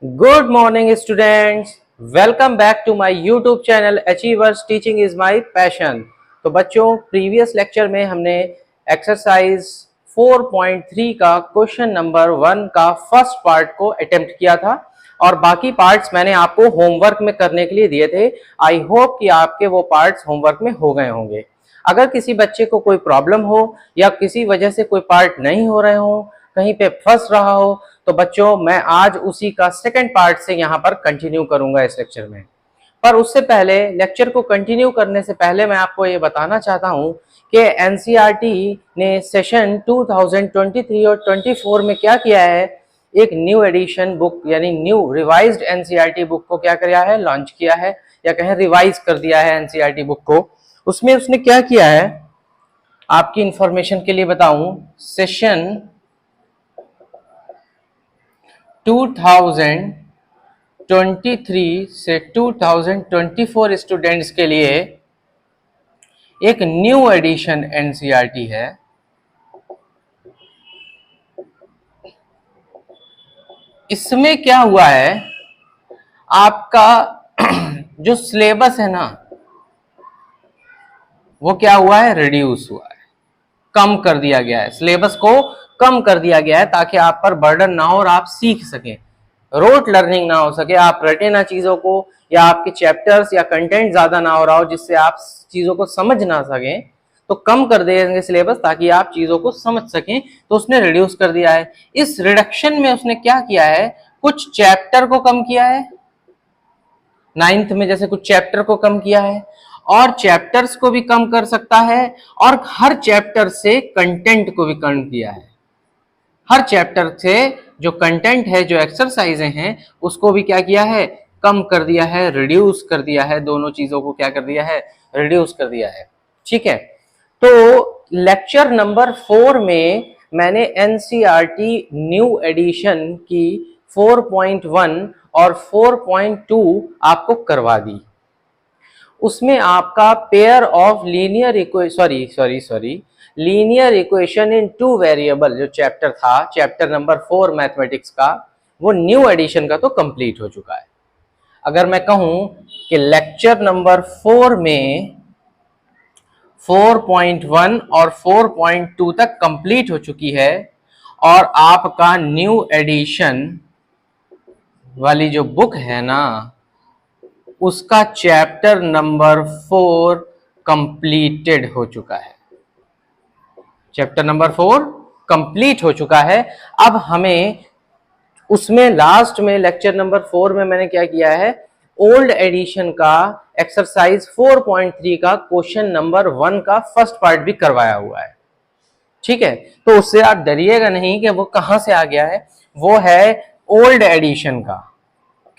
Good morning, students. Welcome back to my YouTube channel Achievers Teaching is my passion. तो बच्चों, previous lecture में हमने exercise 4.3 का question number 1 का first part को अटेम्प्ट किया था और बाकी पार्ट्स मैंने आपको होमवर्क में करने के लिए दिए थे। आई होप कि आपके वो पार्ट्स होमवर्क में हो गए होंगे। अगर किसी बच्चे को कोई प्रॉब्लम हो या किसी वजह से कोई पार्ट नहीं हो रहे हो, कहीं पे फंस रहा हो, तो बच्चों मैं आज उसी का सेकंड पार्ट से यहाँ पर कंटिन्यू करूंगा इस लेक्चर में। पर उससे पहले, लेक्चर को कंटिन्यू करने से पहले मैं आपको ये बताना चाहता हूँ कि एनसीईआरटी ने सेशन 2023 और 24 में क्या किया है, एक न्यू एडिशन बुक यानी न्यू रिवाइज्ड एनसीईआरटी बुक को क्या किया है, लॉन्च किया है या कहें रिवाइज कर दिया है एनसीईआरटी बुक को। उसमें उसने क्या किया है, आपकी इंफॉर्मेशन के लिए बताऊं, सेशन 2023 से 2024 स्टूडेंट्स के लिए एक न्यू एडिशन एनसीईआरटी है। इसमें क्या हुआ है, आपका जो सिलेबस है ना, वो क्या हुआ है, रिड्यूस हुआ है, कम कर दिया गया है। सिलेबस को कम कर दिया गया है ताकि आप पर बर्डन ना हो और आप सीख सकें, रोट लर्निंग ना हो सके, आप रटे ना चीजों को, या आपके चैप्टर्स या कंटेंट ज्यादा ना हो रहा हो जिससे आप चीजों को समझ ना सकें। तो कम कर देंगे सिलेबस ताकि आप चीजों को समझ सकें, तो उसने रिड्यूस कर दिया है। इस रिडक्शन में उसने क्या किया है, कुछ चैप्टर को कम किया है, 9th में जैसे कुछ चैप्टर को कम किया है, और चैप्टर्स को भी कम कर सकता है, और हर चैप्टर से कंटेंट को भी कम किया है। हर चैप्टर से जो कंटेंट है, जो एक्सरसाइजें हैं, उसको भी क्या किया है, कम कर दिया है, रिड्यूस कर दिया है। दोनों चीजों को क्या कर दिया है, रिड्यूस कर दिया है। ठीक है, तो लेक्चर नंबर 4 में मैंने एनसीईआरटी न्यू एडिशन की 4.1 और 4.2 आपको करवा दी। उसमें आपका pair of linear equation in two variable जो चैप्टर था, चैप्टर नंबर 4 मैथमेटिक्स का, वो न्यू एडिशन का तो कंप्लीट हो चुका है। अगर मैं कहूं कि लेक्चर नंबर 4 में 4.1 और 4.2 तक कंप्लीट हो चुकी है, और आपका न्यू एडिशन वाली जो बुक है ना, उसका चैप्टर नंबर 4 कंप्लीटेड हो चुका है। चैप्टर नंबर 4 कंप्लीट हो चुका है। अब हमें उसमें लास्ट में लेक्चर नंबर 4 में मैंने क्या किया है, ओल्ड एडिशन का एक्सरसाइज 4.3 का क्वेश्चन नंबर 1 का फर्स्ट पार्ट भी करवाया हुआ है। ठीक है, तो उससे आप डरिएगा नहीं कि वो कहां से आ गया है, वो है ओल्ड एडिशन का।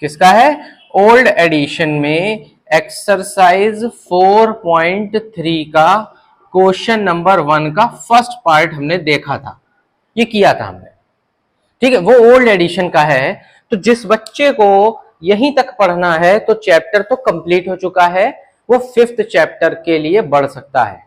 किसका है, ओल्ड एडिशन में एक्सरसाइज 4.3 का क्वेश्चन नंबर 1 का फर्स्ट पार्ट हमने देखा था, ये किया था हमने। ठीक है, वो ओल्ड एडिशन का है। तो जिस बच्चे को यहीं तक पढ़ना है तो चैप्टर तो कंप्लीट हो चुका है, वो 5th चैप्टर के लिए बढ़ सकता है।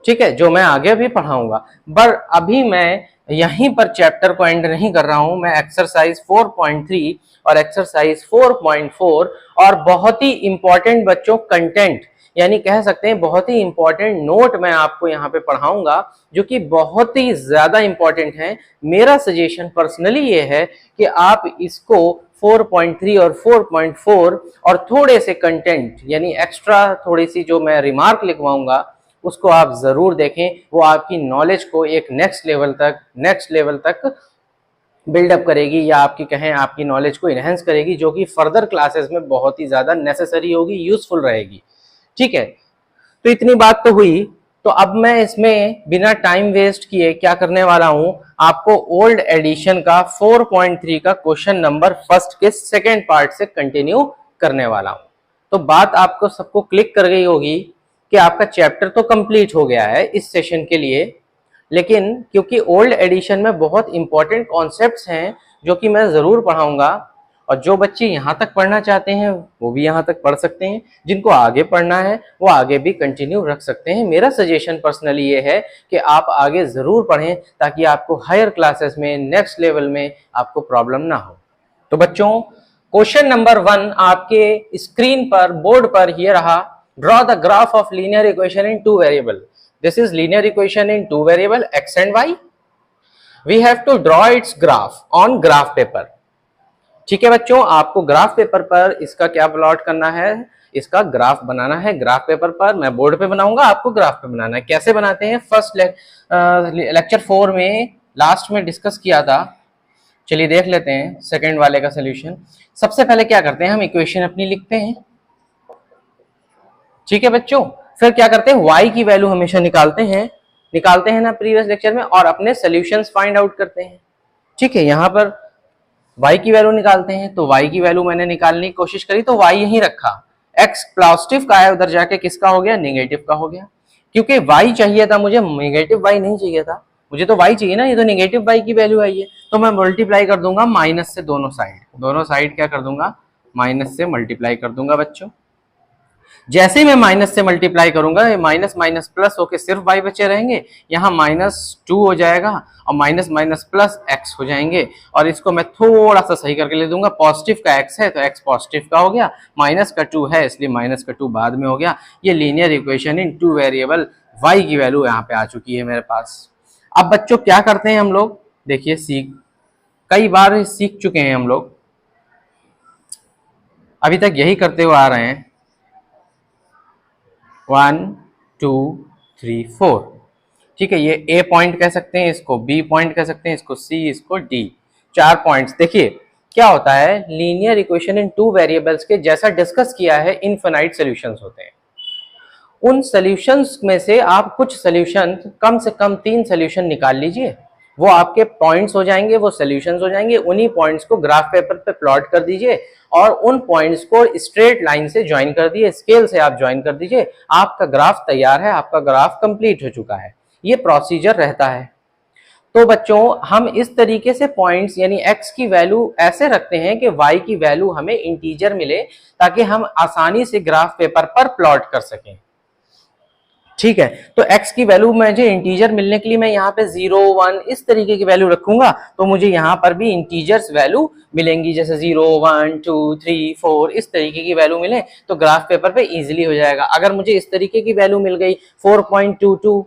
ठीक है, जो मैं आगे भी पढ़ाऊंगा, पर अभी मैं यहीं पर चैप्टर को एंड नहीं कर रहा हूं। मैं एक्सरसाइज 4.3 और एक्सरसाइज 4.4 और बहुत ही इंपॉर्टेंट बच्चों कंटेंट, यानी कह सकते हैं बहुत ही इंपॉर्टेंट नोट मैं आपको यहाँ पे पढ़ाऊंगा, जो कि बहुत ही ज्यादा इंपॉर्टेंट है। मेरा सजेशन पर्सनली ये है कि आप इसको 4.3 और 4.4 और थोड़े से कंटेंट यानी एक्स्ट्रा थोड़ी सी जो मैं रिमार्क लिखवाऊंगा, उसको आप जरूर देखें। वो आपकी नॉलेज को एक नेक्स्ट लेवल तक बिल्डअप करेगी, या आपकी कहें आपकी नॉलेज को इनहेंस करेगी, जो कि फर्दर क्लासेस में बहुत ही ज्यादा नेसेसरी होगी, यूजफुल रहेगी। ठीक है, तो इतनी बात तो हुई। तो अब मैं इसमें बिना टाइम वेस्ट किए क्या करने वाला हूं, आपको ओल्ड एडिशन का 4.3 का क्वेश्चन नंबर फर्स्ट के सेकेंड पार्ट से कंटिन्यू करने वाला हूं। तो बात आपको सबको क्लिक कर गई होगी कि आपका चैप्टर तो कंप्लीट हो गया है इस सेशन के लिए, लेकिन क्योंकि ओल्ड एडिशन में बहुत इंपॉर्टेंट कॉन्सेप्ट्स हैं जो कि मैं जरूर पढ़ाऊंगा, और जो बच्चे यहाँ तक पढ़ना चाहते हैं वो भी यहाँ तक पढ़ सकते हैं, जिनको आगे पढ़ना है वो आगे भी कंटिन्यू रख सकते हैं। मेरा सजेशन पर्सनली ये है कि आप आगे जरूर पढ़ें ताकि आपको हायर क्लासेस में, नेक्स्ट लेवल में आपको प्रॉब्लम ना हो। तो बच्चों क्वेश्चन नंबर 1 आपके स्क्रीन पर बोर्ड पर ये रहा, draw the graph of linear equation in two variable. This is linear equation in two variable x and y. We have to draw its graph on graph paper. ठीक है बच्चों, आपको graph paper पर इसका क्या प्लॉट करना है, इसका ग्राफ बनाना है। ग्राफ पेपर पर मैं बोर्ड पे बनाऊंगा, आपको ग्राफ पे बनाना है। कैसे बनाते हैं, फर्स्ट लेक्चर 4 में लास्ट में डिस्कस किया था। चलिए देख लेते हैं सेकंड वाले का सोल्यूशन। सबसे पहले क्या करते हैं, हम इक्वेशन अपनी लिखते हैं। ठीक है बच्चों, फिर क्या करते हैं, y की वैल्यू हमेशा निकालते हैं ना प्रीवियस लेक्चर में, और अपने सोल्यूशंस फाइंड आउट करते हैं। ठीक है, यहाँ पर y की वैल्यू निकालते हैं, तो y की वैल्यू मैंने निकालने की कोशिश करी तो y यहीं रखा। x पॉजिटिव का है, उधर जाके किसका हो गया, नेगेटिव का हो गया। क्योंकि y चाहिए था मुझे, नेगेटिव y नहीं चाहिए था मुझे, तो y चाहिए ना, ये तो नेगेटिव y की वैल्यू आई है। तो मैं मल्टीप्लाई कर दूंगा माइनस से दोनों साइड क्या कर दूंगा, माइनस से मल्टीप्लाई कर दूंगा बच्चों। जैसे ही मैं माइनस से मल्टीप्लाई करूंगा, माइनस माइनस प्लस होके सिर्फ y बचे रहेंगे, यहाँ -2 हो जाएगा और माइनस माइनस प्लस x हो जाएंगे। और इसको मैं थोड़ा सा सही करके ले दूंगा, पॉजिटिव का x है तो x पॉजिटिव का हो गया, माइनस का 2 है इसलिए माइनस का 2 बाद में हो गया। ये linear equation in two variable y की वैल्यू यहाँ पे आ चुकी है मेरे पास। अब बच्चों क्या करते हैं हम लोग, देखिए कई बार सीख चुके हैं हम लोग, अभी तक यही करते हुए आ रहे हैं। 1 2 3 4, ठीक है, ये A पॉइंट कह सकते हैं, इसको B पॉइंट कह सकते हैं, इसको C, इसको D, 4 पॉइंट्स। देखिए क्या होता है, linear equation in two variables के जैसा डिस्कस किया है, इनफिनाइट सॉल्यूशंस होते हैं। उन सॉल्यूशंस में से आप कुछ सॉल्यूशन, कम से कम 3 सॉल्यूशन निकाल लीजिए, वो आपके पॉइंट्स हो जाएंगे, वो सॉल्यूशंस हो जाएंगे। उन्हीं पॉइंट्स को ग्राफ पेपर पे प्लॉट कर दीजिए और उन पॉइंट्स को स्ट्रेट लाइन से ज्वाइन कर दिए, स्केल से आप ज्वाइन कर दीजिए, आपका ग्राफ तैयार है, आपका ग्राफ कंप्लीट हो चुका है। ये प्रोसीजर रहता है। तो बच्चों हम इस तरीके से पॉइंट्स यानी x की वैल्यू ऐसे रखते हैं कि y की वैल्यू हमें इंटीजर मिले, ताकि हम आसानी से ग्राफ पेपर पर प्लॉट कर सकें। ठीक है, तो x की वैल्यू मुझे इंटीजर मिलने के लिए मैं यहाँ पे 0 1 इस तरीके की वैल्यू रखूंगा, तो मुझे यहाँ पर भी इंटीजर्स वैल्यू मिलेंगी, जैसे 0 1 2 3 4 इस तरीके की वैल्यू मिले तो ग्राफ पेपर पे इजीली हो जाएगा। अगर मुझे इस तरीके की वैल्यू मिल गई 4.22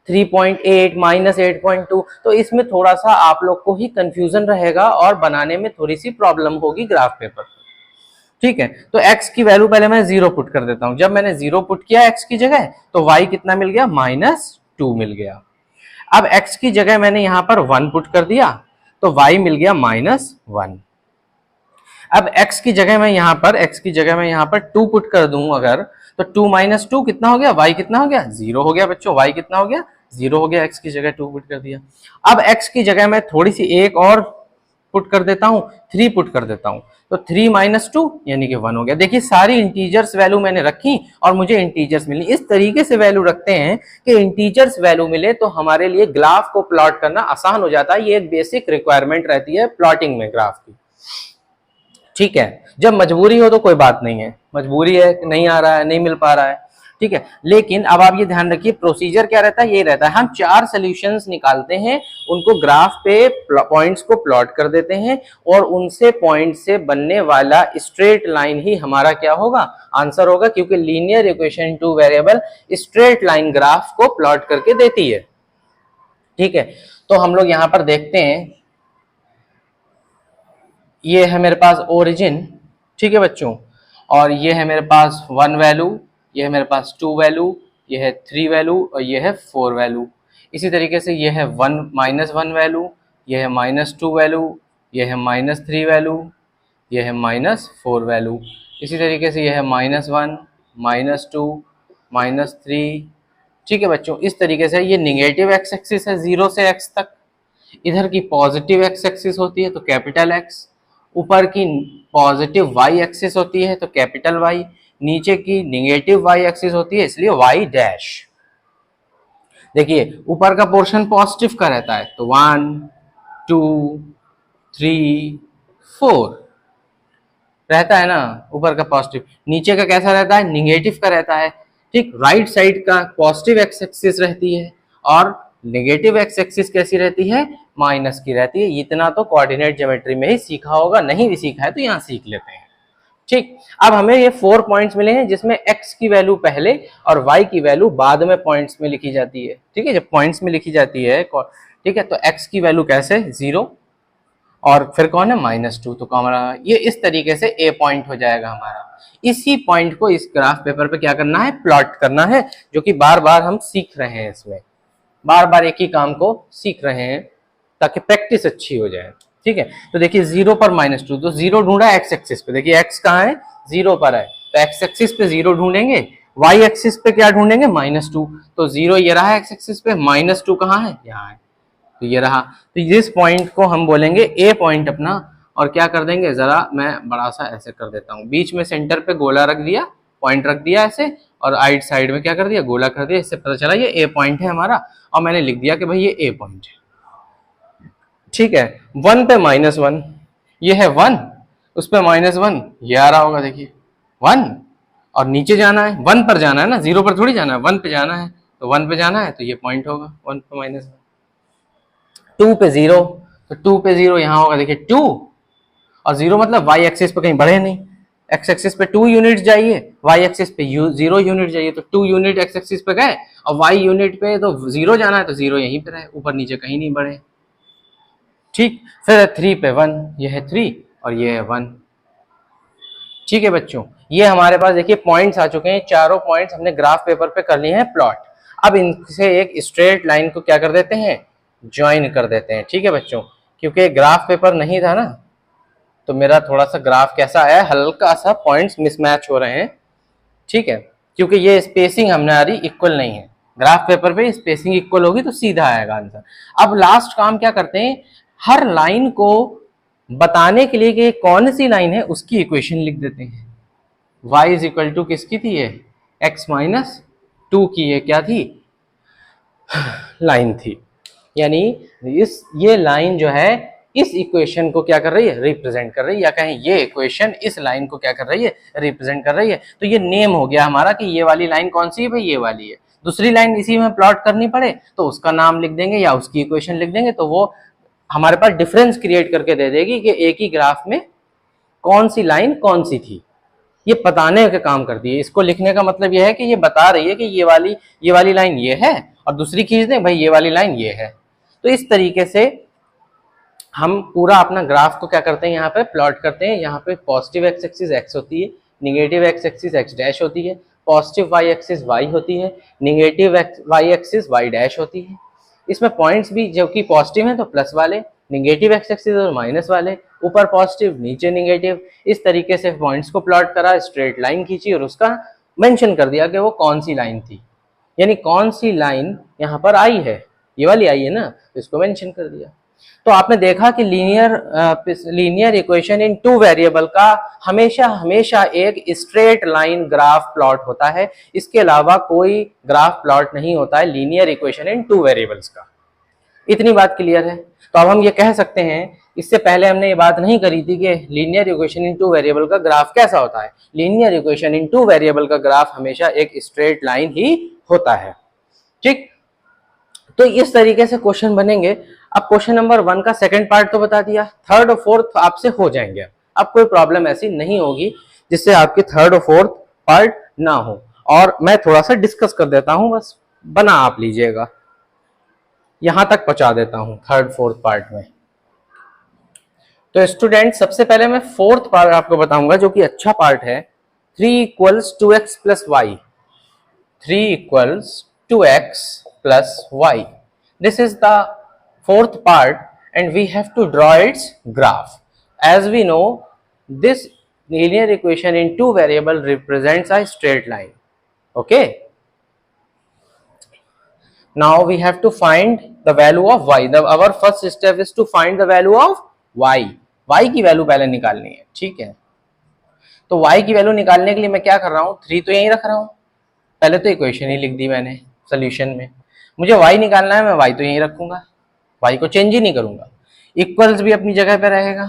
3.8 -8.2, तो इसमें थोड़ा सा आप लोग को ही कंफ्यूजन रहेगा और बनाने में थोड़ी सी प्रॉब्लम होगी ग्राफ पेपर। ठीक है, तो x की वैल्यू पहले मैं 0 पुट कर देता हूं। जब मैंने 0 पुट किया x की जगह, तो y कितना मिल गया, -2 मिल गया। अब x की जगह मैंने यहां पर 1 पुट कर दिया, तो y मिल गया -1। अब x की जगह मैं यहां पर 2 पुट कर दूं अगर, तो 2 - 2 कितना हो गया, y कितना हो गया, 0 हो गया बच्चों। y कितना हो गया, 0 हो गया, x की जगह 2 पुट कर दिया। अब x की जगह मैं थोड़ी सी एक और पुट कर देता हूं, 3 पुट कर देता हूं, तो 3 - 2 यानी कि 1 हो गया। देखिए सारी इंटीजर्स वैल्यू मैंने रखी और मुझे इंटीजर्स मिली। इस तरीके से वैल्यू रखते हैं कि इंटीजर्स वैल्यू मिले तो हमारे लिए ग्राफ को प्लॉट करना आसान हो जाता है। ये एक बेसिक रिक्वायरमेंट रहती है प्लॉटिंग में ग्राफ की। ठीक है, जब मजबूरी हो तो कोई बात नहीं है, मजबूरी है नहीं आ रहा है, नहीं मिल पा रहा है, ठीक है। लेकिन अब आप ये ध्यान रखिए प्रोसीजर क्या रहता है, ये रहता है हम 4 सॉल्यूशंस निकालते हैं, उनको ग्राफ पे पॉइंट्स को प्लॉट कर देते हैं और उनसे पॉइंट से बनने वाला स्ट्रेट लाइन ही हमारा क्या होगा, आंसर होगा, क्योंकि linear equation two variable straight line graph को प्लॉट करके देती है। ठीक है, तो हम लोग यहां पर देखते हैं, ये है मेरे पास ओरिजिन, ठीक है बच्चों, और ये है मेरे पास 1 वैल्यू, ये है मेरे पास 2 वैल्यू, ये है 3 वैल्यू और ये है 4 वैल्यू। इसी तरीके से ये है 1 वैल्यू, ये है -2 वैल्यू, ये है -3 वैल्यू, ये है -4 वैल्यू। इसी तरीके से ये है -1 -2 -3। ठीक है बच्चों, इस तरीके से ये निगेटिव एक्स एक्सिस है 0 से x तक, इधर की पॉजिटिव एक्स एक्सिस होती है तो कैपिटल एक्स, ऊपर की पॉजिटिव वाई एक्सिस होती है तो कैपिटल वाई, नीचे की निगेटिव वाई एक्सिस होती है इसलिए वाई डैश। देखिए ऊपर का पोर्शन पॉजिटिव का रहता है तो 1 2 3 4 रहता है ना ऊपर का पॉजिटिव, नीचे का कैसा रहता है, निगेटिव का रहता है। ठीक, राइट साइड का पॉजिटिव एक्स एक्सिस रहती है और नेगेटिव एक्स एक्सिस कैसी रहती है, माइनस की रहती है। इतना तो कोऑर्डिनेट ज्योमेट्री में ही सीखा होगा, नहीं भी सीखा है तो यहाँ सीख लेते हैं। ठीक, अब हमें ये 4 पॉइंट्स मिले हैं जिसमें x की वैल्यू पहले और y की वैल्यू बाद में पॉइंट्स में लिखी जाती है। ठीक है, जब पॉइंट्स में लिखी जाती है, ठीक है, तो x की वैल्यू कैसे 0 और फिर कौन है -2, तो हमारा ये इस तरीके से a पॉइंट हो जाएगा हमारा। इसी पॉइंट को इस ग्राफ पेपर पे क्या करना है, प्लॉट करना है, जो कि बार बार हम सीख रहे हैं, इसमें बार बार एक ही काम को सीख रहे हैं ताकि प्रैक्टिस अच्छी हो जाए। ठीक है, तो देखिए 0 पर -2, तो 0 ढूंढा एक्स एक्सिस पे, देखिए x कहाँ है, 0 पर है, तो एक्स एक्सिस पे 0 ढूंढेंगे, y एक्सिस पे क्या ढूंढेंगे, -2, तो 0 ये रहा एक्स एक्सिस पे, -2 कहाँ है, यहाँ है, तो ये रहा। तो इस पॉइंट को हम बोलेंगे ए पॉइंट अपना, और क्या कर देंगे, जरा मैं बड़ा सा ऐसे कर देता हूँ, बीच में सेंटर पे गोला रख दिया, पॉइंट रख दिया ऐसे, और राइट साइड में क्या कर दिया, गोला कर दिया, इससे पता चला ये ए पॉइंट है हमारा, और मैंने लिख दिया कि भाई ये ए पॉइंट है। ठीक है, 1 पे -1, ये है 1, उस पे -1, ये आ रहा होगा, देखिए 1, और नीचे जाना है, 1 पर जाना है ना, 0 पर थोड़ी जाना है, 1 पे जाना है, तो 1 पे जाना है, तो ये पॉइंट होगा 1 पे -1। 2 पे 0, तो 2 पे 0 यहाँ होगा, देखिए 2, और 0 मतलब y एक्सिस पे कहीं बढ़े नहीं, x एक्सिस पे 2 यूनिट जाइए, y एक्सिस पे 0 यूनिट जाइए, तो 2 यूनिट x एक्सिस पे गए, और y यूनिट पे तो 0 जाना है, तो 0 यहीं पे रहे, ऊपर नीचे कहीं नहीं बढ़े। ठीक, फिर 3 पे 1, ये है 3 और ये है 1। ठीक है बच्चों, ये हमारे पास देखिए पॉइंट्स आ चुके हैं, चारों पॉइंट्स हमने ग्राफ पेपर पे कर लिए हैं प्लॉट। अब इनसे एक स्ट्रेट लाइन को क्या कर देते हैं, ज्वाइन कर देते हैं। ठीक है बच्चों, क्योंकि ग्राफ पेपर नहीं था ना, तो मेरा थोड़ा सा ग्राफ कैसा आया, हल्का सा पॉइंट्स मिसमैच हो रहे हैं। ठीक है, क्योंकि ये स्पेसिंग हमारी इक्वल नहीं है, ग्राफ पेपर पे स्पेसिंग इक्वल होगी तो सीधा आएगा आंसर। अब लास्ट काम क्या करते हैं, हर लाइन को बताने के लिए कि कौन सी लाइन है उसकी इक्वेशन लिख देते हैं। y इज इक्वल टू किसकी थी, ये x माइनस 2 की ये क्या थी, लाइन थी, यानी ये लाइन जो है इस इक्वेशन को क्या कर रही है, रिप्रेजेंट कर रही है, या कहें ये इक्वेशन इस लाइन को क्या कर रही है, रिप्रेजेंट कर रही है। तो ये नेम हो गया हमारा कि ये वाली लाइन कौन सी है, भाई ये वाली है। दूसरी लाइन इसी में प्लॉट करनी पड़े तो उसका नाम लिख देंगे या उसकी इक्वेशन लिख देंगे, तो वो हमारे पास डिफरेंस क्रिएट करके दे देगी कि एक ही ग्राफ में कौन सी लाइन कौन सी थी। ये बताने का काम करती है, इसको लिखने का मतलब यह है कि ये बता रही है कि ये वाली लाइन ये है, और दूसरी खींच दें भाई ये वाली लाइन ये है। तो इस तरीके से हम पूरा अपना ग्राफ को क्या करते हैं, यहाँ पे प्लॉट करते हैं। यहाँ पे पॉजिटिव एक्स एक्सिस एक्स होती है, negative x axis x dash होती है, पॉजिटिव वाई एक्सिस वाई होती है, negative y axis y dash होती है। इसमें पॉइंट्स भी जो कि पॉजिटिव हैं तो प्लस वाले, निगेटिव एक्स एक्सिस और माइनस वाले, ऊपर पॉजिटिव नीचे निगेटिव। इस तरीके से पॉइंट्स को प्लॉट करा, स्ट्रेट लाइन खींची और उसका मेंशन कर दिया कि वो कौन सी लाइन थी, यानी कौन सी लाइन यहाँ पर आई है, ये वाली आई है ना, तो इसको मेंशन कर दिया। तो आपने देखा कि लीनियर इक्वेशन इन 2 वेरिएबल का हमेशा एक स्ट्रेट लाइन ग्राफ प्लॉट होता है, इसके अलावा कोई ग्राफ प्लॉट नहीं होता है लीनियर इक्वेशन इन 2 वेरिएबल्स का। इतनी बात क्लियर है। तो अब हम ये कह सकते हैं, इससे पहले हमने ये बात नहीं करी थी कि लीनियर इक्वेशन इन 2 वेरिएबल का ग्राफ कैसा होता है। लीनियर इक्वेशन इन 2 वेरिएबल का ग्राफ हमेशा एक स्ट्रेट लाइन ही होता है। ठीक, तो इस तरीके से क्वेश्चन बनेंगे। अब क्वेश्चन नंबर 1 का सेकंड पार्ट तो बता दिया, थर्ड और फोर्थ आपसे हो जाएंगे। अब कोई प्रॉब्लम ऐसी नहीं होगी जिससे आपके थर्ड और फोर्थ पार्ट ना हो। और मैं थोड़ा सा डिस्कस कर देता हूं, बस बना आप लीजिएगा, यहां तक पहुंचा देता हूं थर्ड फोर्थ पार्ट में। तो स्टूडेंट सबसे पहले मैं फोर्थ पार्ट आपको बताऊंगा जो कि अच्छा पार्ट है। 3 = 2x + y, 3 = 2x + y. This is the fourth part and we have to draw its graph. As we know, this linear equation in 2 variable represents a straight line. Okay, now we have to find the value of y. Our first step is to find the value of y. y की value पहले निकालनी है। ठीक है, तो y की value निकालने के लिए मैं क्या कर रहा हूँ, 3 तो यहीं रख रहा हूँ, पहले तो इक्वेशन ही लिख दी मैंने सोल्यूशन में। मुझे y निकालना है, मैं y तो यहीं रखूंगा, y को चेंज ही नहीं करूंगा। इक्वल्स भी अपनी जगह पे रहेगा,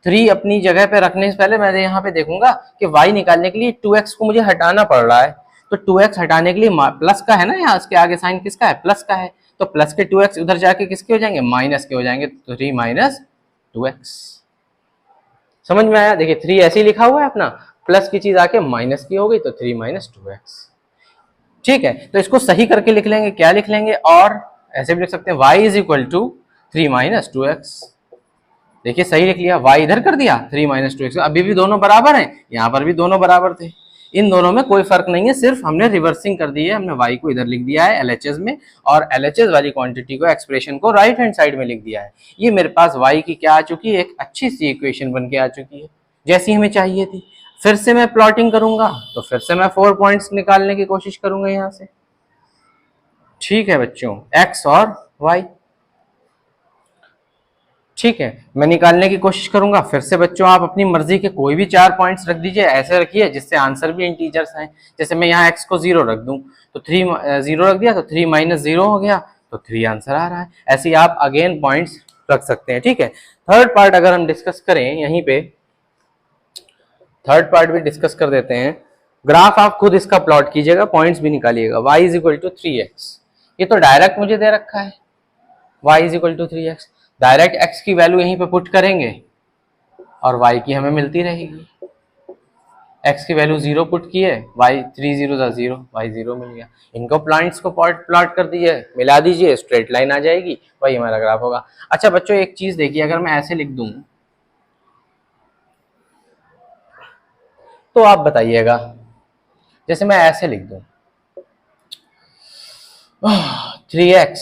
3 अपनी जगह पे रखने से पहले मैं यहाँ पे देखूंगा कि y निकालने के लिए 2x को मुझे हटाना पड़ रहा है, तो 2x हटाने के लिए प्लस का है ना, यहाँ इसके आगे साइन किसका है, प्लस का है, तो प्लस के 2x उधर जाके किसके हो जाएंगे, माइनस के हो जाएंगे, तो 3 माइनस 2x। समझ में आया? देखिए 3 ऐसे ही लिखा हुआ है अपना, प्लस की चीज आके माइनस की हो गई तो 3 माइनस 2x। ठीक है, तो इसको सही करके लिख लेंगे, क्या लिख लेंगे, और ऐसे भी लिख सकते हैं y is equal to 3 minus 2x। देखिए सही लिख लिया, y इधर कर दिया 3 माइनस 2x, अभी भी दोनों बराबर हैं, यहाँ पर भी दोनों बराबर थे, इन दोनों में कोई फर्क नहीं है, सिर्फ हमने रिवर्सिंग कर दी है, हमने y को इधर लिख दिया है LHS में, और LHS वाली क्वांटिटी को, एक्सप्रेशन को राइट हैंड साइड में लिख दिया है। ये मेरे पास y की क्या आ चुकी है, एक अच्छी सी इक्वेशन बन के आ चुकी है, जैसी हमें चाहिए थी। फिर से मैं प्लॉटिंग करूंगा तो फिर से मैं 4 पॉइंट्स निकालने की कोशिश करूंगा यहाँ से। ठीक है बच्चों, x और y, ठीक है, मैं निकालने की कोशिश करूंगा। फिर से बच्चों आप अपनी मर्जी के कोई भी 4 पॉइंट्स रख दीजिए, ऐसे रखिए जिससे आंसर भी इंटीजर्स आए। जैसे मैं यहाँ x को 0 रख दूं तो 3 0 रख दिया तो 3 माइनस 0 हो गया, तो 3 आंसर आ रहा है। ऐसे ही आप अगेन पॉइंट्स रख सकते हैं। ठीक है, थर्ड पार्ट अगर हम डिस्कस करें, यहीं पे थर्ड पार्ट भी डिस्कस कर देते हैं। ग्राफ आप खुद इसका प्लॉट कीजिएगा, पॉइंट्स भी निकालिएगा। y is equal to 3x, ये तो डायरेक्ट मुझे दे रखा है, y is equal to 3x, direct x की वैल्यू यहीं पे पुट करेंगे और y की हमें मिलती रहेगी। x की वैल्यू 0 पुट की है, y 3 0 0, y 0 मिल गया। इनको प्लॉट्स को प्लॉट कर दीजिए, मिला दीजिए, स्ट्रेट लाइन आ जाएगी, वही हमारा ग्राफ होगा। अच्छा बच्चों एक चीज देखिए, अगर मैं ऐसे लिख दूं तो आप बताइएगा, जैसे मैं ऐसे लिख दूं 3x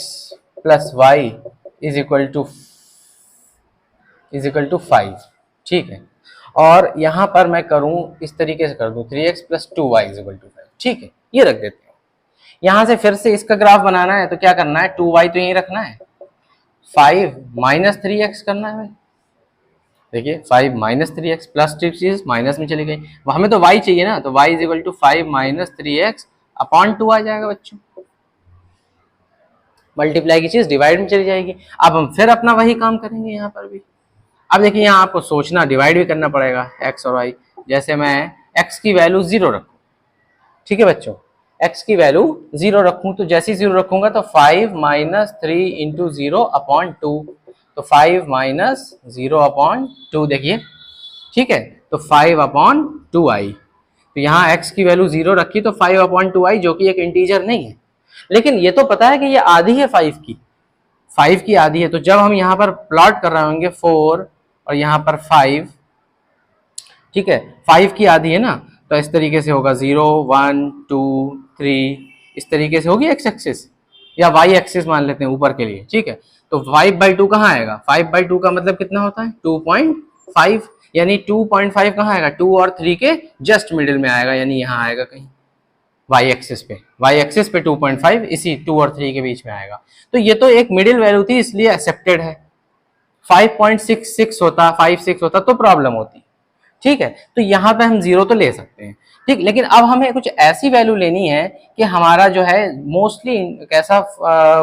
plus y is equal to 5, ठीक है, और यहां पर मैं करूं इस तरीके से कर दूं 3x plus 2y is equal to 5, ठीक है, ये रख देते हैं। यहां से फिर से इसका ग्राफ बनाना है तो क्या करना है, 2y तो यहीं रखना है, 5 माइनस 3x करना है। देखिए 5 माइनस 3x प्लस 3 चीज माइनस में चली गई, हमें तो y चाहिए ना, तो y is equal to 5 minus 3x upon 2 आ जाएगा बच्चों। मल्टीप्लाई की चीज डिवाइड में चली जाएगी। अब हम फिर अपना वही काम करेंगे यहाँ पर भी। अब देखिए यहाँ आपको सोचना, डिवाइड भी करना पड़ेगा x और y। जैसे मैं x की वैल्यू 0 रखूं, ठीक है बच्चों, x की वैल्यू 0 रखूं, तो जैसे ही 0 रखूंगा तो 5 माइनस 3 इंटू 0 अपॉन 2, तो 5 माइनस 0 अपॉन 2, देखिए ठीक है, तो 5 अपॉन 2i। तो यहाँ x की वैल्यू 0 रखी तो 5 अपॉन 2i, जो कि एक इंटीजर नहीं है, लेकिन ये तो पता है कि ये आधी है 5 की आधी है। तो जब हम यहाँ पर प्लॉट कर रहे होंगे 4 और यहाँ पर 5, ठीक है, 5 की आधी है ना, तो इस तरीके से होगा 0 1 2 3, इस तरीके से होगी x एक्सिस, या y एक्सिस मान लेते हैं ऊपर के लिए, ठीक है। तो 5/2 कहाँ आएगा, 5/2 का मतलब कितना होता है 2.5, यानी 2.5 कहाँ आएगा, 2 और 3 के जस्ट मिडिल में आएगा, यानी यहाँ आएगा कहीं y एक्सिस पे 2.5 इसी 2 और 3 के बीच में आएगा। तो ये तो एक मिडिल वैल्यू थी, इसलिए एक्सेप्टेड है। 5.66 होता, 5.6 होता तो प्रॉब्लम होती, ठीक है। तो यहाँ पे हम 0 तो ले सकते हैं, ठीक, लेकिन अब हमें कुछ ऐसी वैल्यू लेनी है कि हमारा जो है मोस्टली कैसा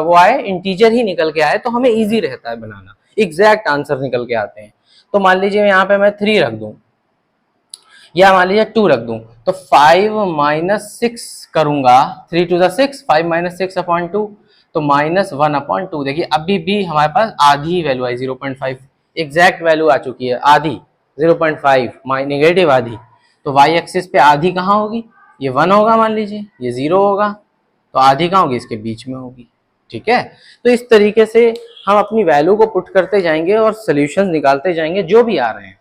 वो आए, इंटीजर ही निकल के आए, तो हमें इजी रहता है बनाना, एग्जैक्ट आंसर निकल के आते हैं। तो मान लीजिए यहाँ पे मैं 3 रख दूं या मान लीजिए 2 रख दूं, तो 5 माइनस 6 करूंगा, 3 टू 6, 5 माइनस 6 अपॉन 2, तो माइनस 1 अपॉन 2। देखिए अभी भी हमारे पास आधी वैल्यू आई, 0.5 एग्जैक्ट वैल्यू आ चुकी है, आधी 0.5 नेगेटिव आधी। तो y एक्सिस पे आधी कहाँ होगी, ये 1 होगा, मान लीजिए ये 0 होगा, तो आधी कहाँ होगी, इसके बीच में होगी, ठीक है। तो इस तरीके से हम अपनी वैल्यू को पुट करते जाएंगे और सोल्यूशन निकालते जाएंगे, जो भी आ रहे हैं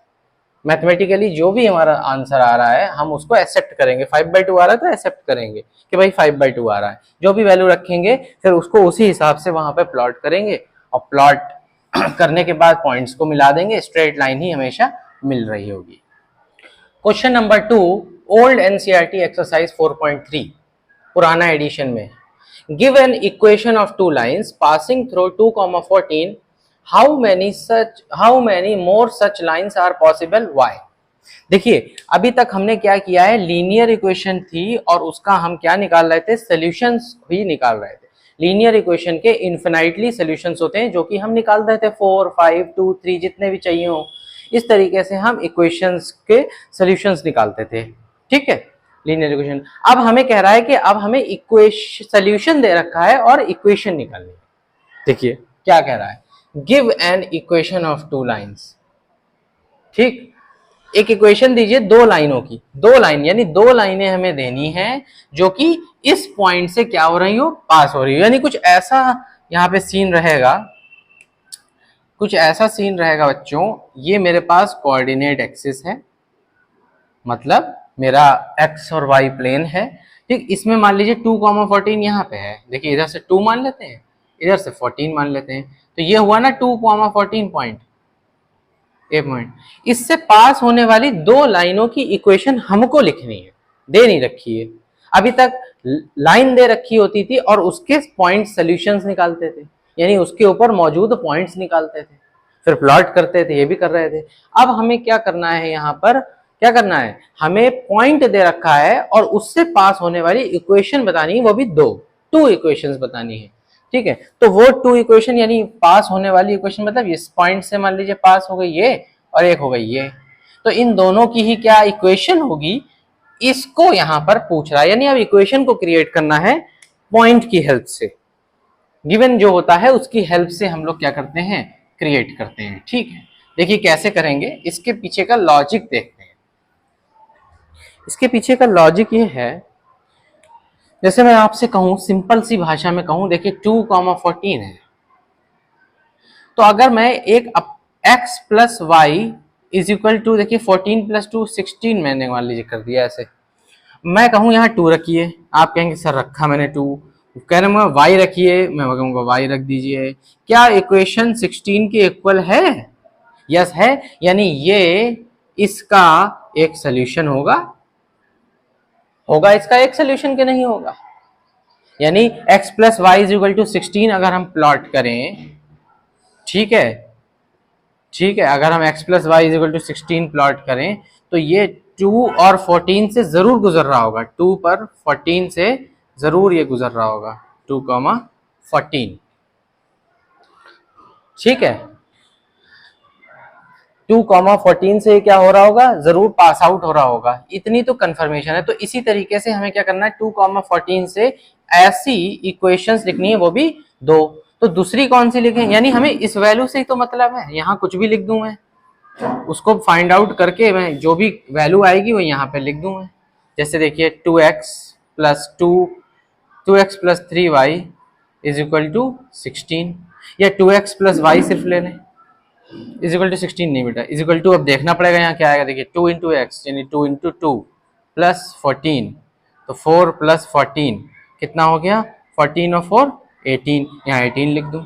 मैथमेटिकली, जो भी हमारा आंसर आ रहा है हम उसको एक्सेप्ट करेंगे। 5/2 आ रहा है तो एक्सेप्ट करेंगे कि भाई 5/2 आ रहा है, जो भी वैल्यू रखेंगे फिर उसको उसी हिसाब से वहां पे प्लॉट करेंगे, और प्लॉट करने के बाद पॉइंट्स को मिला देंगे, स्ट्रेट लाइन ही हमेशा मिल रही होगी। Question number 2, old NCERT exercise 4.3 पुराना एडिशन में, give an equation of 2 lines passing through 2,14, how many more such lines are possible, why? देखिए अभी तक हमने क्या किया है, लीनियर इक्वेशन थी और उसका हम क्या निकाल रहे थे, सॉल्यूशंस भी निकाल रहे थे। लीनियर इक्वेशन के इन्फिनाइटली सॉल्यूशंस होते हैं जो कि हम निकाल रहे थे, 4 5 2 3 जितने भी चाहिए हो, इस तरीके से हम इक्वेशंस के सॉल्यूशंस निकालते थे, ठीक है, लीनियर इक्वेशन। अब हमें कह रहा है कि अब हमें इक्वेशन सॉल्यूशन दे रखा है और इक्वेशन निकालनी है, देखिए क्या कह रहा है, give an equation of two lines. ठीक, एक इक्वेशन दीजिए दो लाइनों की, दो लाइन यानी दो लाइनें हमें देनी है जो कि इस पॉइंट से क्या हो रही हो, पास हो रही हो। यानी कुछ ऐसा यहाँ पे सीन रहेगा, कुछ ऐसा सीन रहेगा बच्चों, ये मेरे पास कोऑर्डिनेट एक्सिस है, मतलब मेरा एक्स और वाई प्लेन है। ठीक, इसमें मान लीजिए 2,14 यहाँ पे है, देखिए इधर से 2 मान लेते हैं, इधर से 14 मान लेते हैं, तो ये हुआ ना 2,14 पॉइंट, ए पॉइंट। इससे पास होने वाली दो लाइनों की इक्वेशन हमको लिखनी है, दे नहीं रखी है। अभी तक लाइन दे रखी होती थी और उसके पॉइंट सॉल्यूशंस निकालते थे, यानी उसके ऊपर मौजूद पॉइंट्स निकालते थे, फिर प्लॉट करते थे, ये भी कर रहे थे। अब हमें क्या करना है, यहाँ पर क्या करना है, हमें पॉइंट दे रखा है और उससे पास होने वाली इक्वेशन बतानी है, वो भी टू इक्वेशंस बतानी है। ठीक है, तो वो टू इक्वेशन यानी पास होने वाली इक्वेशन, मतलब इस पॉइंट से मान लीजिए पास हो गई ये और एक हो गई ये, तो इन दोनों की ही क्या इक्वेशन होगी, इसको यहां पर पूछ रहा है। यानी अब इक्वेशन को क्रिएट करना है पॉइंट की हेल्प से, गिवन जो होता है उसकी हेल्प से हम लोग क्या करते हैं, क्रिएट करते हैं। ठीक है, देखिए कैसे करेंगे, इसके पीछे का लॉजिक देखते हैं। इसके पीछे का लॉजिक ये है, जैसे मैं आपसे कहूं, सिंपल सी भाषा में कहूं, देखिए 2,14 है, तो अगर मैं एक x plus y is equal to, देखिए 14 प्लस 2 16 मैंने मान लीजिए कर दिया ऐसे, मैं कहूं यहाँ 2 रखिए, आप कहेंगे सर रखा मैंने 2, कह रहे हैं y रखिए, मैं कहूंगा y रख दीजिए। क्या इक्वेशन 16 के इक्वल है? यस है, यानी ये इसका एक सोल्यूशन होगा, इसका एक सोल्यूशन के नहीं होगा। यानी x plus y is equal to 16 अगर हम प्लॉट करें, ठीक है, अगर हम x plus y is equal to 16 plot करें, तो ये 2 और 14 से जरूर गुजर रहा होगा, 2 पर 14 से जरूर ये गुजर रहा होगा, 2,14। ठीक है, 2,14 से क्या हो रहा होगा, जरूर पास आउट हो रहा होगा, इतनी तो कंफर्मेशन है। तो इसी तरीके से हमें क्या करना है, 2,14 से ऐसी इक्वेशंस लिखनी है, वो भी दो। तो दूसरी कौन सी लिखें, यानी हमें इस वैल्यू से ही तो मतलब है, यहाँ कुछ भी लिख दूं मैं, उसको फाइंड आउट करके मैं जो भी वैल्यू आएगी वो यहाँ पे लिख दूं मैं। जैसे देखिए 2x plus 3y is equal to 16, या 2x प्लस वाई सिर्फ ले लें, इज इक्वल टू 16 नहीं बेटा, इज इक्वल टू अब देखना पड़ेगा यहाँ क्या आएगा, देखिए 2 इंटू एक्स यानी 2 इंटू 2 प्लस 14, तो 4 प्लस 14 कितना हो गया, 14 और 4 18, यहाँ 18 लिख दूं।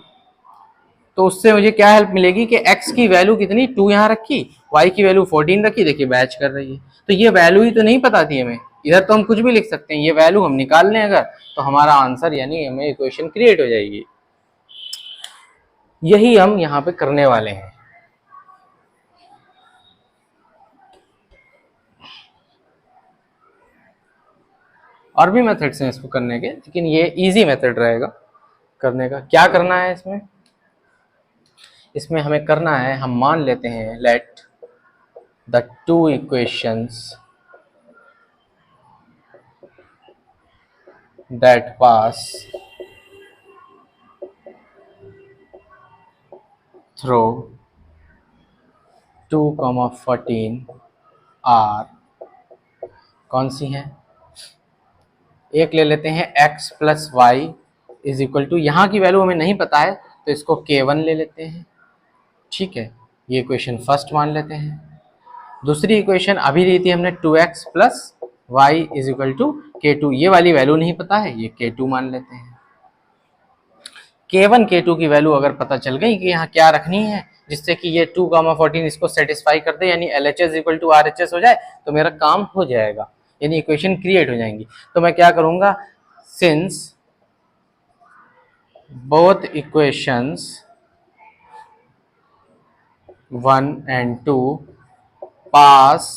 तो उससे मुझे क्या हेल्प मिलेगी कि x की वैल्यू कितनी 2 यहाँ रखी, y की वैल्यू 14 रखी, देखिए मैच कर रही है। तो ये वैल्यू ही तो नहीं पता थी हमें, इधर तो हम कुछ भी लिख सकते हैं, ये वैल्यू हम निकाल लें अगर, तो हमारा आंसर यानी हमें इक्वेशन क्रिएट हो जाएगी। यही हम यहाँ पे करने वाले हैं। और भी मेथड्स हैं इसको करने के, लेकिन ये इजी मेथड रहेगा करने का। क्या करना है इसमें हमें करना है, हम मान लेते हैं let the two equations that pass through 2,14 are कौन सी हैं, एक ले लेते हैं x plus y is equal to, यहाँ की वैल्यू हमें नहीं पता है तो इसको k1 ले लेते हैं। ठीक है, ये इक्वेशन फर्स्ट मान लेते हैं। दूसरी इक्वेशन अभी दी थी हमने 2x plus y is equal to k2, ये वाली वैल्यू नहीं पता है, ये k2 मान लेते हैं। k1 k2 की वैल्यू अगर पता चल गई कि यहाँ क्या रखनी है जिससे कि ये 2,14 इसको सेटिस्फाई कर दे, यानी LHS इक्वल टू RHS हो जाए, तो मेरा काम हो जाएगा, यानी इक्वेशन क्रिएट हो जाएंगी। तो मैं क्या करूंगा, since both equations 1 and 2 pass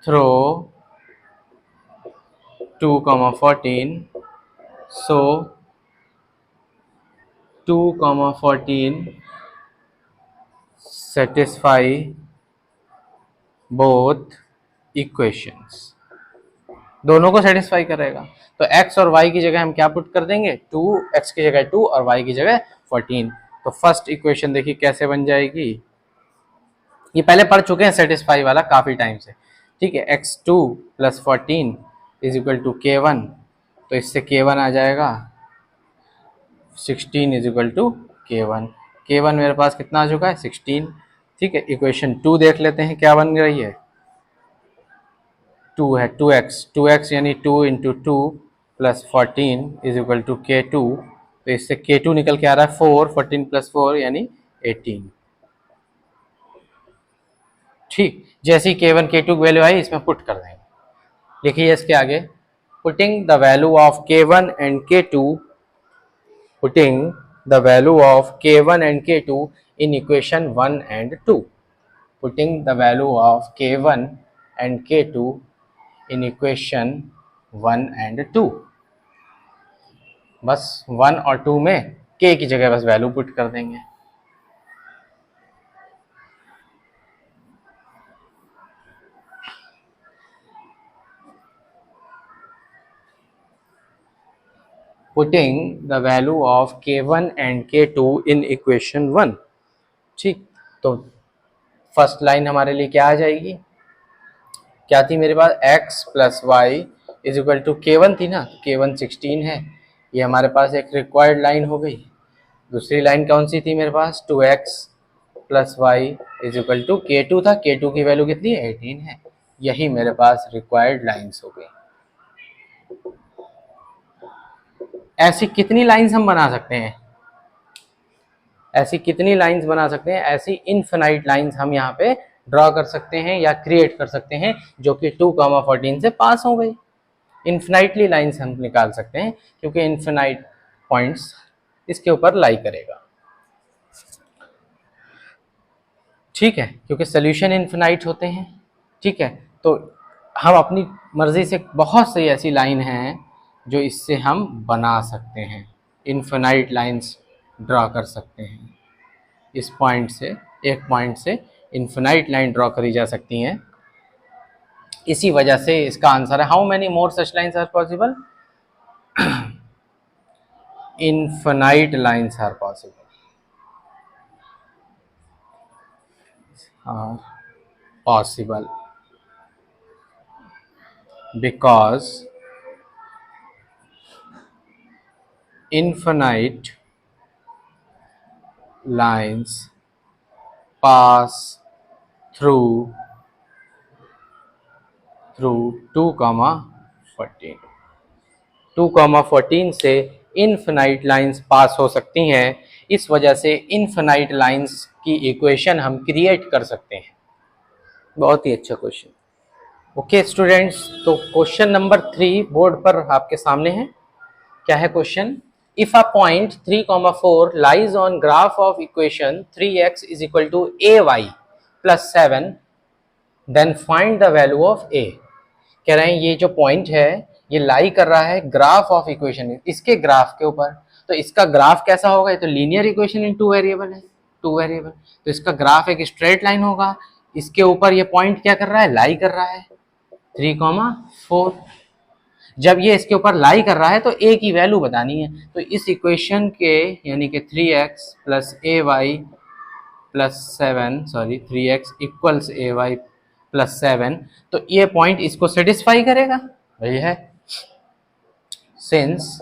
through 2,14, so 2,14 satisfy both equations, दोनों को सेटिस्फाई करेगा। तो x और y की जगह हम क्या पुट कर देंगे, 2, x की जगह 2 और y की जगह 14। तो फर्स्ट इक्वेशन देखिए कैसे बन जाएगी, ये पहले पढ़ चुके हैं सेटिस्फाई वाला काफ़ी टाइम से, ठीक है। x2 + 14 = k1, तो इससे k1 आ जाएगा 16 = k1। k1 मेरे पास कितना आ चुका है 16, ठीक है। इक्वेशन 2 देख लेते हैं क्या बन रही है, 2 है 2x यानी 2 × 2 + 14 = k2, तो इससे k2 निकल के आ रहा है 4, 14 + 4 यानी 18, ठीक। जैसे ही k1 k2 की वैल्यू आई इसमें पुट कर देंगे। लिखिए इसके आगे, putting the value of k1 and k2, putting the value of k1 and k2 in equation 1 and 2, putting the value of k1 and k2 in equation 1 and 2। बस 1 और 2 में k की जगह बस वैल्यू पुट कर देंगे। Putting the value of k1 and k2 in equation 1, ठीक। तो फर्स्ट लाइन हमारे लिए क्या आ जाएगी, क्या थी मेरे पास, x + y = k1 थी ना, तो k1 16 है, ये हमारे पास एक रिक्वायर्ड लाइन हो गई। दूसरी लाइन कौन सी थी मेरे पास, 2x + y = k2 था, k2 की वैल्यू कितनी है 18 है, यही मेरे पास रिक्वायर्ड लाइन्स हो गई। ऐसी कितनी लाइंस हम बना सकते हैं, ऐसी कितनी लाइंस बना सकते हैं, ऐसी इनफिनाइट लाइंस हम यहाँ पे ड्रॉ कर सकते हैं या क्रिएट कर सकते हैं जो कि 2,14 से पास हो गई। इनफिनाइटली लाइंस हम निकाल सकते हैं क्योंकि इनफिनाइट पॉइंट्स इसके ऊपर लाई करेगा, ठीक है, क्योंकि सोल्यूशन इनफिनाइट होते हैं, ठीक है। तो हम अपनी मर्जी से बहुत सी ऐसी लाइन हैं जो इससे हम बना सकते हैं, इनफिनाइट लाइंस ड्रॉ कर सकते हैं। इस पॉइंट से, एक पॉइंट से इनफिनाइट लाइन ड्रॉ करी जा सकती हैं। इसी वजह से इसका आंसर है, how many more such lines are possible, infinite lines are possible, are possible because infinite lines pass through 2,14। 2,14 से इनफिनाइट लाइंस पास हो सकती हैं, इस वजह से इनफिनाइट लाइंस की इक्वेशन हम क्रिएट कर सकते हैं। बहुत ही अच्छा क्वेश्चन। ओके स्टूडेंट्स, तो क्वेश्चन नंबर 3 बोर्ड पर आपके सामने है। क्या है question, if a point 3,4 lies on graph of equation 3x = ay + 7 then find the value of a। कह रहे हैं ये जो पॉइंट है ये लाई कर रहा है ग्राफ ऑफ इक्वेशन, इसके ग्राफ के ऊपर, तो इसका ग्राफ कैसा होगा, ये तो लीनियर इक्वेशन इन 2 वेरिएबल है, 2 वेरिएबल, तो इसका ग्राफ एक स्ट्रेट लाइन होगा, इसके ऊपर ये पॉइंट क्या कर रहा है, लाई कर रहा है 3,4। जब ये इसके ऊपर लाई कर रहा है तो a की वैल्यू बतानी है, तो इस इक्वेशन के यानी कि 3x + ay + 7 sorry 3x = ay + 7, तो ये पॉइंट इसको सेटिस्फाई करेगा, वही है, since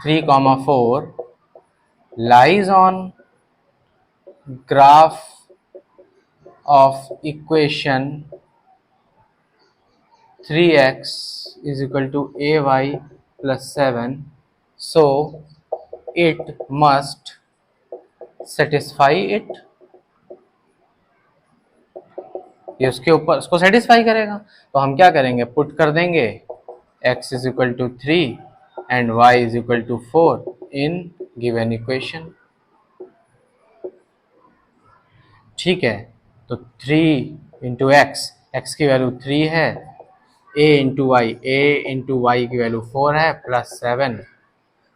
3,4 lies on graph of equation 3x = ay + 7, so it must satisfy it, ये उसके ऊपर उसको सेटिस्फाई करेगा। तो हम क्या करेंगे, पुट कर देंगे x = 3 and y = 4 in given equation, ठीक है। तो 3 × x की वैल्यू 3 है, a × y की वैल्यू 4 है + 7,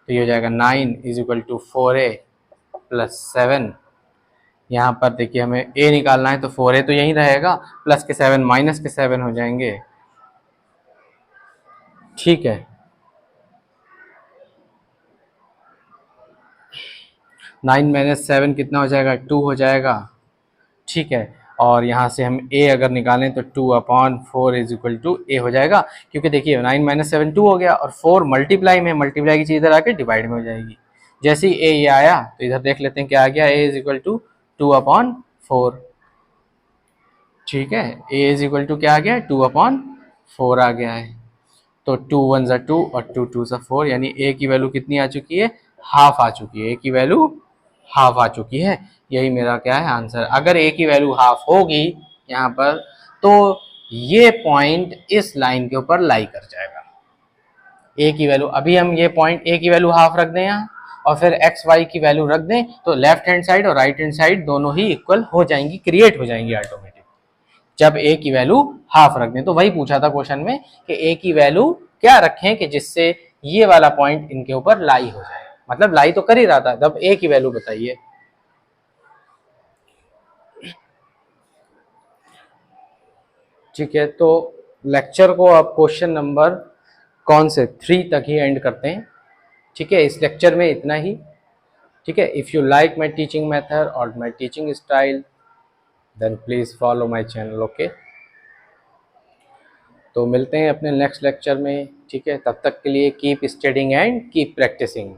तो ये हो जाएगा 9 = 4a + 7। यहाँ पर देखिए हमें a निकालना है तो 4a तो यहीं रहेगा, प्लस के 7 माइनस के 7 हो जाएंगे, ठीक है। 9 - 7 कितना हो जाएगा, 2 हो जाएगा, ठीक है। और यहाँ से हम a अगर निकालें तो 2/4 इज इक्वल टू a हो जाएगा, क्योंकि देखिए 9 - 7 2 हो गया और 4 मल्टीप्लाई में, मल्टीप्लाई की चीज़ इधर आके डिवाइड में हो जाएगी। जैसे ही a ये आया तो इधर देख लेते हैं क्या आ गया, a इज इक्वल टू 2/4, ठीक है। a इज इक्वल टू क्या आ गया, 2/4 आ गया है। तो 2 1 ज़ा 2 और 2 2 ज़ा 4, यानी a की वैल्यू कितनी आ चुकी है, हाफ आ चुकी है, a की वैल्यू हाफ आ चुकी है। यही मेरा क्या है आंसर। अगर a की वैल्यू हाफ होगी यहाँ पर तो ये पॉइंट इस लाइन के ऊपर लाई कर जाएगा। a की वैल्यू, अभी हम ये पॉइंट a की वैल्यू हाफ रख दें यहाँ और फिर x y की वैल्यू रख दें तो लेफ्ट हैंड साइड और राइट हैंड साइड दोनों ही इक्वल हो जाएंगी, क्रिएट हो जाएंगी ऑटोमेटिक। जब a की वैल्यू हाफ रख दें, तो वही पूछा था क्वेश्चन में कि a की वैल्यू क्या रखें कि जिससे ये वाला पॉइंट इनके ऊपर लाई हो जाए, मतलब लाई तो कर ही रहा था, तब a की वैल्यू बताइए। ठीक है, तो लेक्चर को आप क्वेश्चन नंबर कौन से 3 तक ही एंड करते हैं। ठीक है, इस लेक्चर में इतना ही। ठीक है, if you like my teaching method और my teaching style then please follow my channel. Okay, तो मिलते हैं अपने नेक्स्ट लेक्चर में। ठीक है, तब तक के लिए keep studying and keep practising.